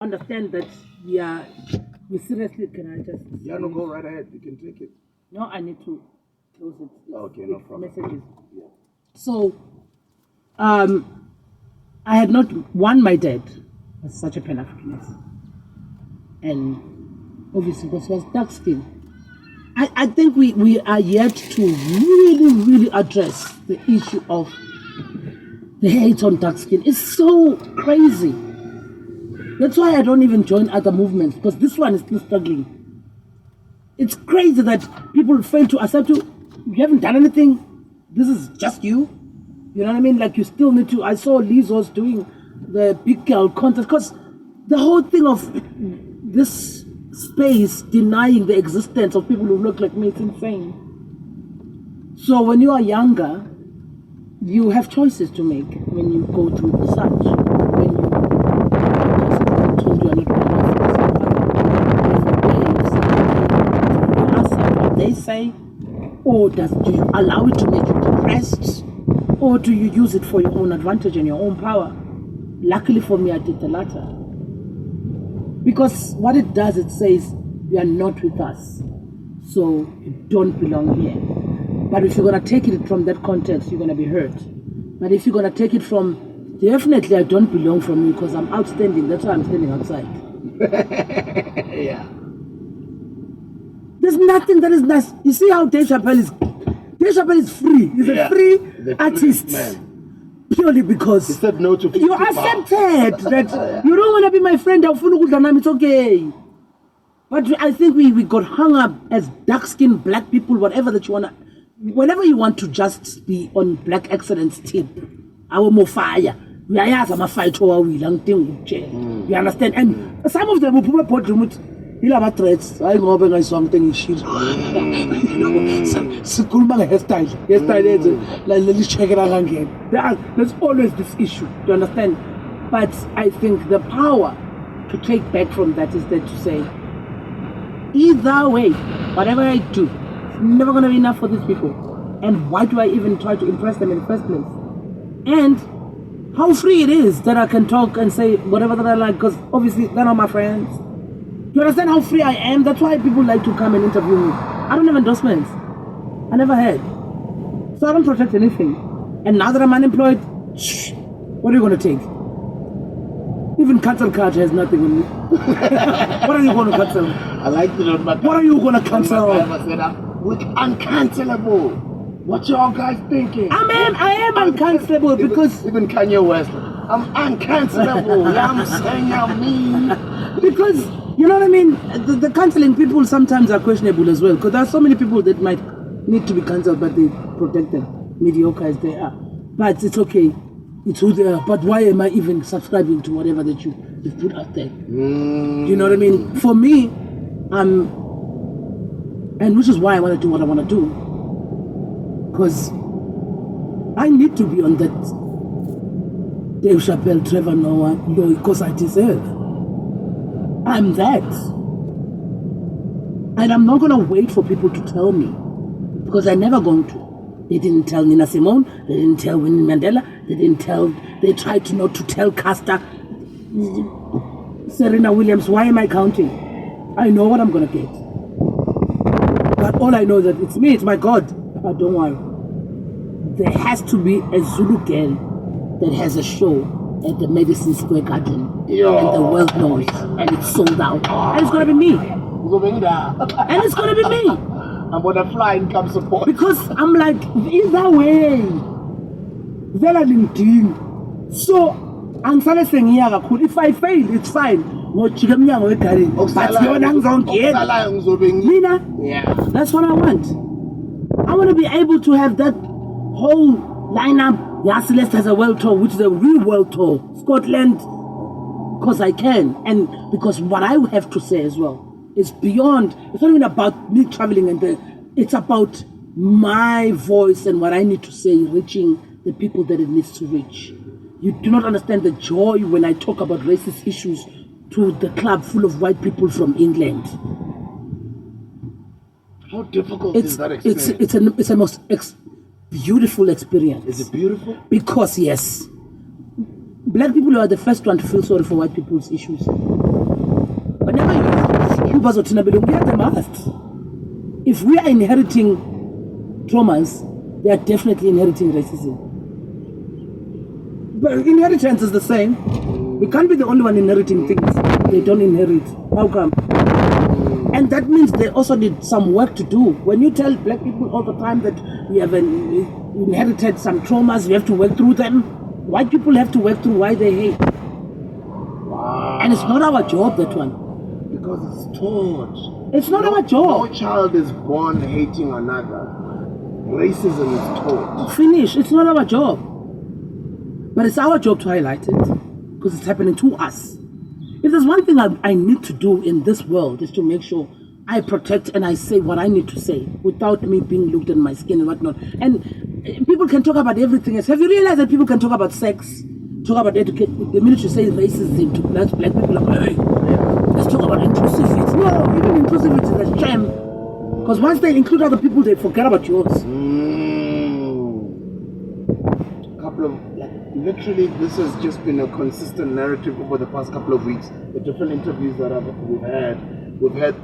understand that we seriously, can I just... Yeah, no, go right ahead. You can take it. No, I need to close it. Okay, no problem. Messages. Yeah. So, I had not... my dad was such a Pan-Africanist. And obviously, because he was dark-skinned. I think we are yet to really, really address the issue of the hate on dark skin. It's so crazy. That's why I don't even join other movements, because this one is still struggling. It's crazy that people fail to accept you. You haven't done anything. This is just you. You know what I mean? Like, you still need to... I saw Liz was doing the big girl contest, because the whole thing of this space denying the existence of people who look like me, it's insane. So when you are younger, you have choices to make when you go through research. When you told you are not accept what they say, or do you allow it to make you depressed, or do you use it for your own advantage and your own power? Luckily for me, I did the latter. Because what it does, it says, you are not with us, so you don't belong here. But if you're going to take it from that context, you're going to be hurt. But if you're going to take it from, definitely I don't belong from you because I'm outstanding, that's why I'm standing outside. Yeah. There's nothing that is nice. You see how Dave Chappelle is free. He's a free artist. Man. Purely because he said no to you accepted that you don't want to be my friend. It's okay. But I think we got hung up as dark-skinned black people, whatever that you want to, whenever you want to just be on black excellence tip, our more fire. We are a fight over we you understand? And some of them will put a portrait. You'll have threats. I go over and something shit. Hairstyle. Let's check it out again. There's always this issue. Do you understand? But I think the power to take back from that is that to say, either way, whatever I do, it's never going to be enough for these people. And why do I even try to impress them in the first place? And how free it is that I can talk and say whatever that I like, because obviously they're not my friends. You understand how free I am? That's why people like to come and interview me. I don't have endorsements. I never had. So I don't protect anything. And now that I'm unemployed, what are you going to take? Even cancel culture has nothing on me. What are you going to cancel? I like it. What are you going to cancel? We're uncancelable. What y'all guys thinking? I am uncancelable because... Even Kanye West. I'm uncancelable. I'm saying I'm mean. Because... You know what I mean? The cancelling people sometimes are questionable as well, because there are so many people that might need to be cancelled, but they protect them, mediocre as they are. But it's okay. It's who they are. But why am I even subscribing to whatever that you've put out there? You know what I mean? For me, and which is why I want to do what I want to do, because I need to be on that Dave Chappelle, Trevor Noah, because I deserve. I'm that. And I'm not going to wait for people to tell me, because I'm never going to. They didn't tell Nina Simone, they didn't tell Winnie Mandela, they tried to not to tell Castor, Serena Williams. Why am I counting? I know what I'm going to get. But all I know is that it's me, it's my God. But don't worry. There has to be a Zulu girl that has a show at the Madison Square Garden, and the world knows, and it's sold out, and it's gonna be me, and it's gonna be me. I'm gonna fly and come support, because I'm like, either way, they're LinkedIn. So I'm saying if I fail, it's fine. But Mina, that's what I want. I want to be able to have that whole lineup. Yeah, Celeste has a world tour, which is a real world tour. Scotland, because I can. And because what I have to say as well is beyond, it's not even about me traveling, it's about my voice and what I need to say reaching the people that it needs to reach. You do not understand the joy when I talk about racist issues to the club full of white people from England. How difficult is that experience? It's a most beautiful experience. Is it beautiful? Because yes, black people are the first one to feel sorry for white people's issues. Whenever you get them asked. If we are inheriting traumas, they are definitely inheriting racism. But inheritance is the same. We can't be the only one inheriting things they don't inherit. How come? And that means they also need some work to do. When you tell black people all the time that we have inherited some traumas, we have to work through them, white people have to work through why they hate. Wow. And it's not our job, that one. Because it's taught. It's not our job. No child is born hating another. Racism is taught. Finish. It's not our job. But it's our job to highlight it. Because it's happening to us. If there's one thing I need to do in this world is to make sure I protect and I say what I need to say without me being looked at my skin and whatnot. And people can talk about everything else. Have you realized that people can talk about sex, talk about education? The minute you say racism to black people, are like, hey, let's talk about inclusivity. No, even inclusivity is a sham. Because once they include other people, they forget about yours. Couple of literally, this has just been a consistent narrative over the past couple of weeks. The different interviews that we've had. We've had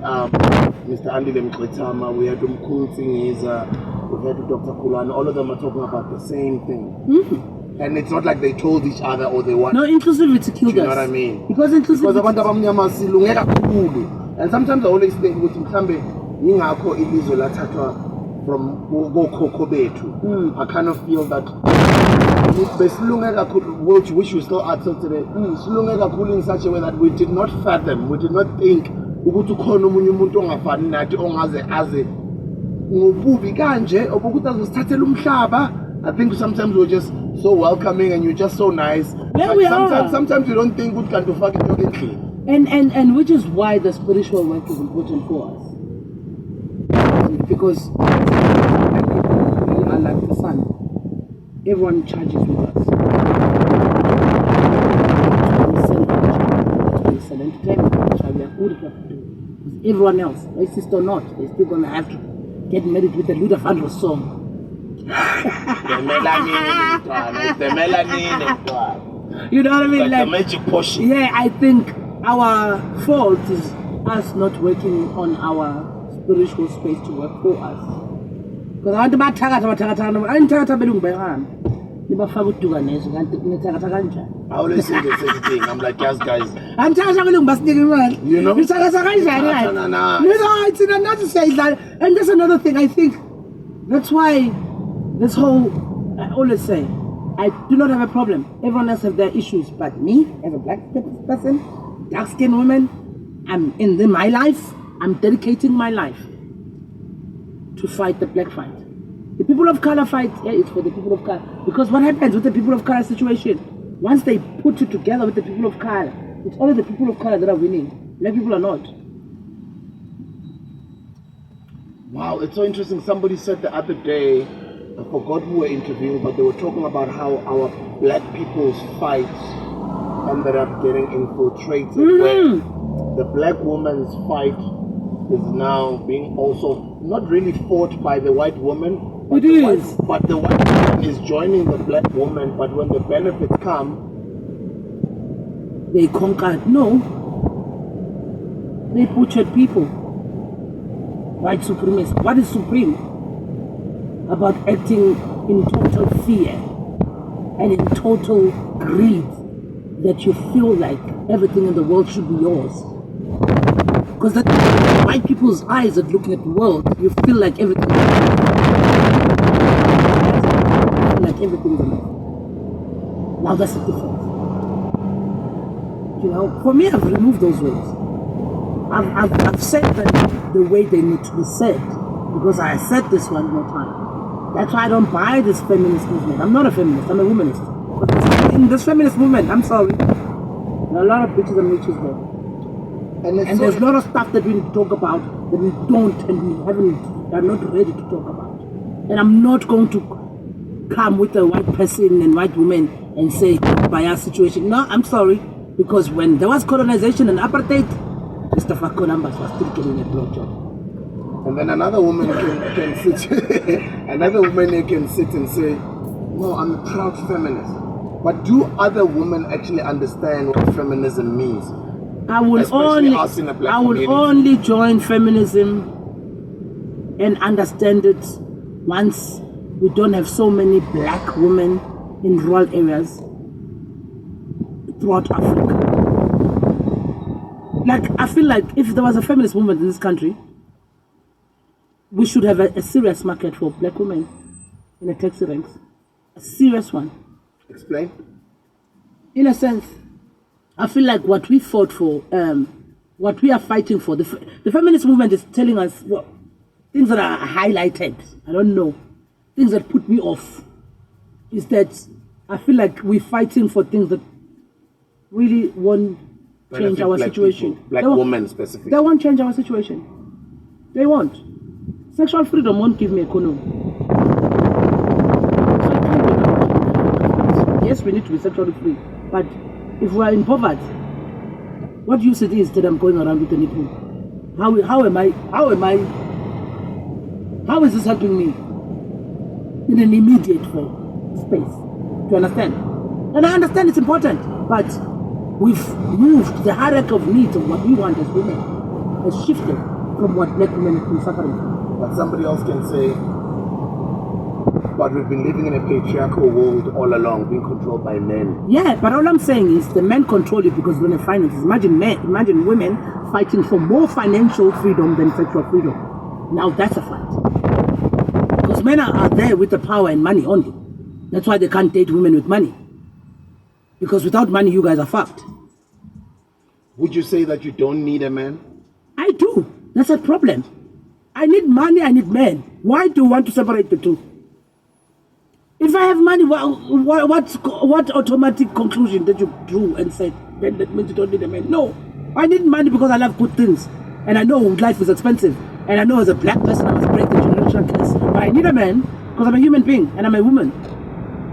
Mr. Andy Lemkritama, we had Umkhulu Singiza, we've had Dr. Kulana. All of them are talking about the same thing. Mm-hmm. And it's not like they told each other or they want. No, inclusivity killed us. You know what I mean? Because inclusivity. And sometimes I always think with mhlambe yingakho ilizwe lathathwa from bokhokho bethu. I kind of feel that besilunge kakhulu, which we still are till today. Silunge kakhulu in such a way that we did not fathom, we did not think ukuthi ukhona umunye umuntu ongafani nathi ongaze aze ngobubi kanje obukuthi azosithathela umhlaba. I think sometimes we're just so welcoming and you're just so nice. Yeah, we sometimes you don't think good can do fucking talking clean. And which is why the spiritual work is important for us. Because like the sun, everyone charges with us. We sell entertainment, that's why we are good enough to do. Everyone else, racist or not, they're still gonna have to get married with a Luther Vandross song. The melanin. You know what I mean? Like the magic potion. Yeah, I think our fault is us not working on our spiritual space to work for us. Because I want to I always say the same thing. I'm like, yes, guys. You know? It's another say that. And that's another thing. I think that's why this whole, I always say, I do not have a problem. Everyone else have their issues. But me, as a black person, dark-skinned woman, I'm in my life, I'm dedicating my life to fight the black fight. The people of color fight, yeah, it's for the people of color. Because what happens with the people of color situation? Once they put it together with the people of color, it's only the people of color that are winning. Black people are not. Wow, it's so interesting. Somebody said the other day, I forgot who were interviewing, but they were talking about how our black people's fights ended up getting infiltrated. When the black woman's fight is now being also not really fought by the white woman, but the white woman is joining the black woman, but when the benefits come, they conquered. No, they butchered people. White supremacy. What is supreme? About acting in total fear and in total greed, that you feel like everything in the world should be yours. Because that white people's eyes are looking at the world, you feel like everything is enough. Now that's the difference. You know, for me, I've removed those words. I've said them the way they need to be said, because I said this one more time. That's why I don't buy this feminist movement. I'm not a feminist, I'm a womanist. But in this feminist movement, I'm sorry, there are a lot of bitches and witches there. And there's a lot of stuff that we need to talk about that we don't and we are not ready to talk about. And I'm not going to come with a white person and white woman and say, by our situation. No, I'm sorry. Because when there was colonization and apartheid, Christopher Columbus was still getting a blowjob. And then another woman can sit, another woman can sit and say, no, I'm a proud feminist. But do other women actually understand what feminism means? I will Especially us in the black community. only join feminism and understand it once we don't have so many black women in rural areas throughout Africa. Like, I feel like if there was a feminist movement in this country, we should have a serious market for black women in the taxi ranks. A serious one. Explain. In a sense, I feel like what we fought for, what we are fighting for, the feminist movement is telling us things that are highlighted. I don't know. Things that put me off is that I feel like we're fighting for things that really won't change our situation. People, black women specifically. They won't change our situation. They won't. Sexual freedom won't give me economy. Yes, we need to be sexually free. But if we are in poverty, what use it is that I'm going around with a nipple? How is this helping me in an immediate space? Do you understand? And I understand it's important, but we've moved the hierarchy of needs of what we want as women has shifted from what black women have been suffering from. But somebody else can say, but we've been living in a patriarchal world all along, being controlled by men. Yeah, but all I'm saying is the men control it because they don't have finances. Imagine women fighting for more financial freedom than sexual freedom. Now that's a fight. Because men are there with the power and money only. That's why they can't date women with money. Because without money, you guys are fucked. Would you say that you don't need a man? I do. That's a problem. I need money, I need men. Why do you want to separate the two? If I have money, what automatic conclusion did you drew and said, then that means you don't need a man? No. I need money because I love good things. And I know life is expensive. And I know as a black person, I must break the generational curse. But I need a man because I'm a human being and I'm a woman.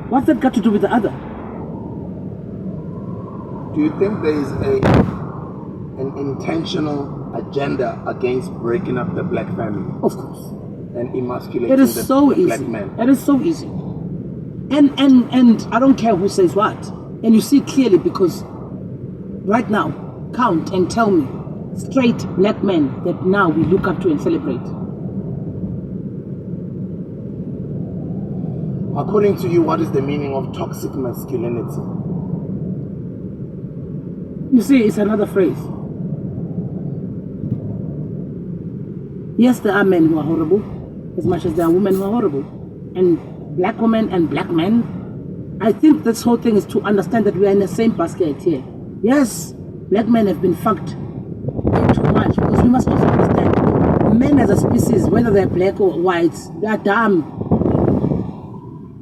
What's that got to do with the other? Do you think there is an intentional agenda against breaking up the black family? Of course. And emasculating It is so the easy. black man? It is so easy. And I don't care who says what. And you see clearly because right now, count and tell me straight black men that now we look up to and celebrate. According to you, what is the meaning of toxic masculinity? You see, it's another phrase. Yes, there are men who are horrible, as much as there are women who are horrible. And black women and black men, I think this whole thing is to understand that we are in the same basket here. Yes, black men have been fucked too much, because we must also understand men as a species, whether they're black or white, they are dumb.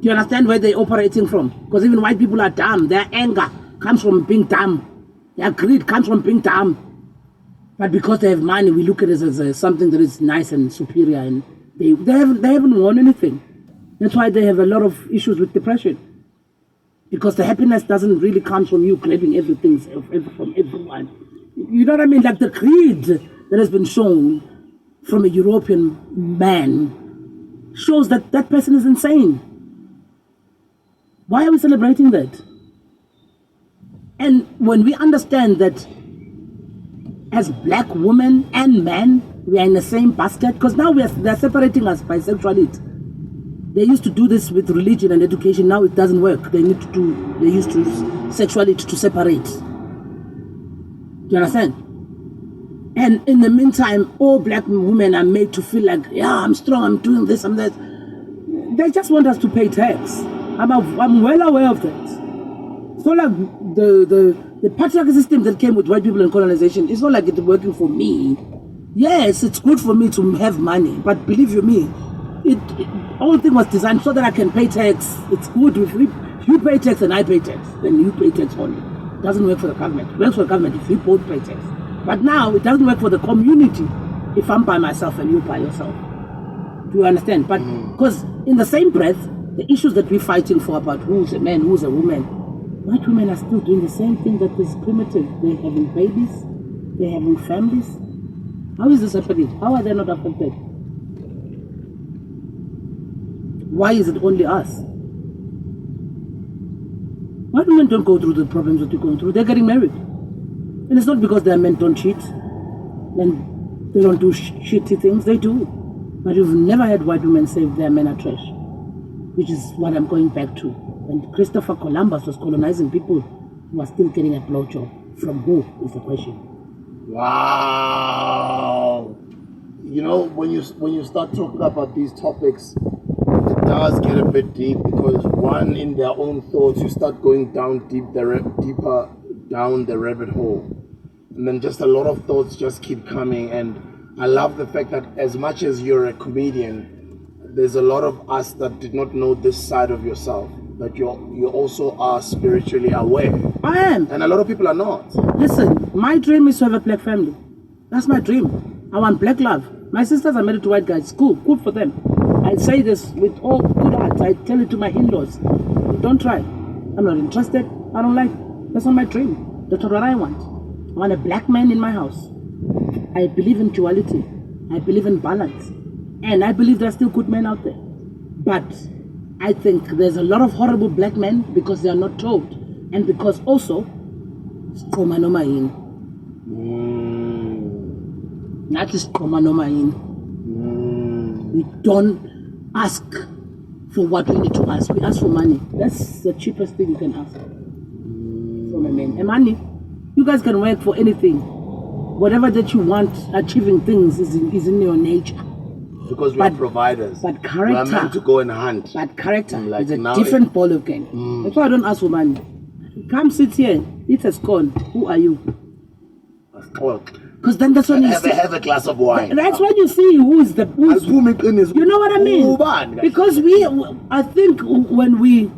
Do you understand where they're operating from? Because even white people are dumb. Their anger comes from being dumb. Their greed comes from being dumb. But because they have money, we look at it as something that is nice and superior, and they haven't won anything. That's why they have a lot of issues with depression. Because the happiness doesn't really come from you grabbing everything from everyone. You know what I mean? Like the greed that has been shown from a European man shows that that person is insane. Why are we celebrating that? And when we understand that as black women and men, we are in the same basket, because now they're separating us by sexuality. They used to do this with religion and education. Now it doesn't work. They used to sexuality to separate. Do you understand? And in the meantime, all black women are made to feel like, yeah, I'm strong, I'm doing this, I'm that. They just want us to pay tax. I'm well aware of that. It's not like the patriarchal system that came with white people and colonization, it's not like it's working for me. Yes, it's good for me to have money, but believe you me, the whole thing was designed so that I can pay tax. It's good if you pay tax and I pay tax, then you pay tax only. It doesn't work for the government. It works for the government if we both pay tax. But now it doesn't work for the community if I'm by myself and you by yourself. Do you understand? But because in the same breath, the issues that we're fighting for about who's a man, who's a woman, white women are still doing the same thing that is primitive. They're having babies, they're having families. How is this happening? How are they not affected? Why is it only us? White women don't go through the problems that you're going through. They're getting married. And it's not because their men don't cheat and they don't do shitty things. They do. But you've never had white women say their men are trash, which is what I'm going back to. When Christopher Columbus was colonizing people, he was still getting a blowjob. From who is the question? Wow. You know, when you start talking about these topics, it does get a bit deep because one, in their own thoughts, you start going down deeper down the rabbit hole, and then just a lot of thoughts just keep coming. And I love the fact that as much as you're a comedian, there's a lot of us that did not know this side of yourself, that you also are spiritually aware. I am. And a lot of people are not. Listen, my dream is to have a black family. That's my dream. I want black love. My sisters are married to white guys. Cool. Good for them. I say this with all good heart. I tell it to my in-laws. Don't try. I'm not interested. I don't like. That's not my dream. That's not what I want. I want a black man in my house. I believe in duality. I believe in balance. And I believe there are still good men out there. But I think there's a lot of horrible black men because they are not told. And because also, trauma no main. That is trauma no main. We don't ask for what we need to ask. We ask for money. That's the cheapest thing you can ask from a man. And money, you guys can work for anything. Whatever that you want, achieving things is in your nature. Because we are providers. But character. We are meant to go and hunt. But character is a different ball of game. That's why I don't ask for money. Come sit here, eat a scone. Who are you? Because then that's when you have a glass of wine. That's when you see who's. You know what I mean? Because I think when we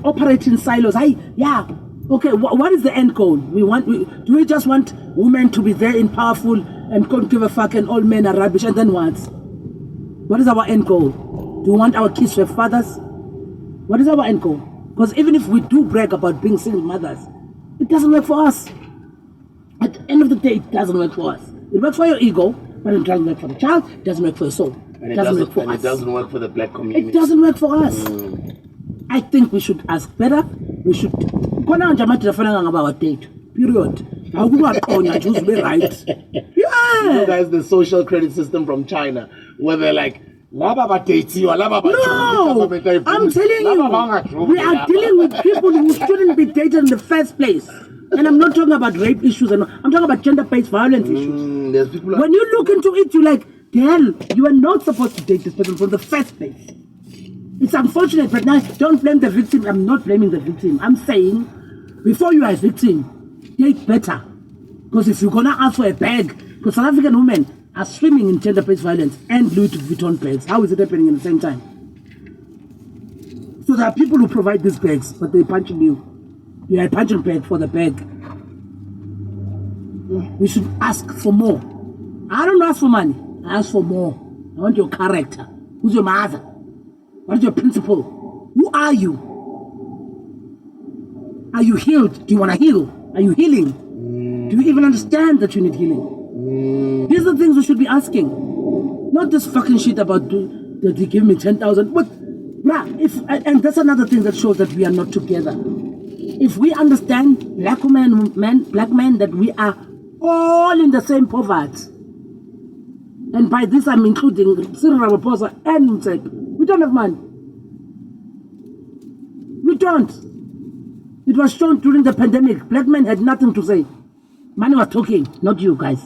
operate in silos. Okay, what is the end goal? Do we just want women to be there and powerful and don't give a fuck and all men are rubbish, and then what? What is our end goal? Do we want our kids to have fathers? What is our end goal? Because even if we do brag about being single mothers, it doesn't work for us. At the end of the day, it doesn't work for us. It works for your ego, but it doesn't work for the child, it doesn't work for your soul. It doesn't work for us. It doesn't work for the black community. It doesn't work for us. I think we should ask better. We should. About date. Period. How would I choose be right? Yeah. You know, guys, the social credit system from China, where they're like, no, I'm telling you, we are dealing with people who shouldn't be dated in the first place. And I'm not talking about rape issues, I'm talking about gender-based violence issues. There's people when you look into it, you're like, hell, you are not supposed to date this person from the first place. It's unfortunate, but now don't blame the victim. I'm not blaming the victim. I'm saying, before you are a victim, date better. Because if you're going to ask for a bag, because South African women are swimming in gender-based violence and Louis Vuitton bags. How is it happening at the same time? So there are people who provide these bags, but they're punching you. You are a punching bag for the bag. We should ask for more. I don't ask for money. I ask for more. I want your character. Who's your mother? What is your principle? Who are you? Are you healed? Do you want to heal? Are you healing? Do you even understand that you need healing? These are the things we should be asking. Not this fucking shit about that they give me 10,000. But, and that's another thing that shows that we are not together. If we understand black men, that we are all in the same poverty, and by this I'm including Cyril Ramaphosa and Mtsep, we don't have money. We don't. It was shown during the pandemic. Black men had nothing to say. Money was talking, not you guys.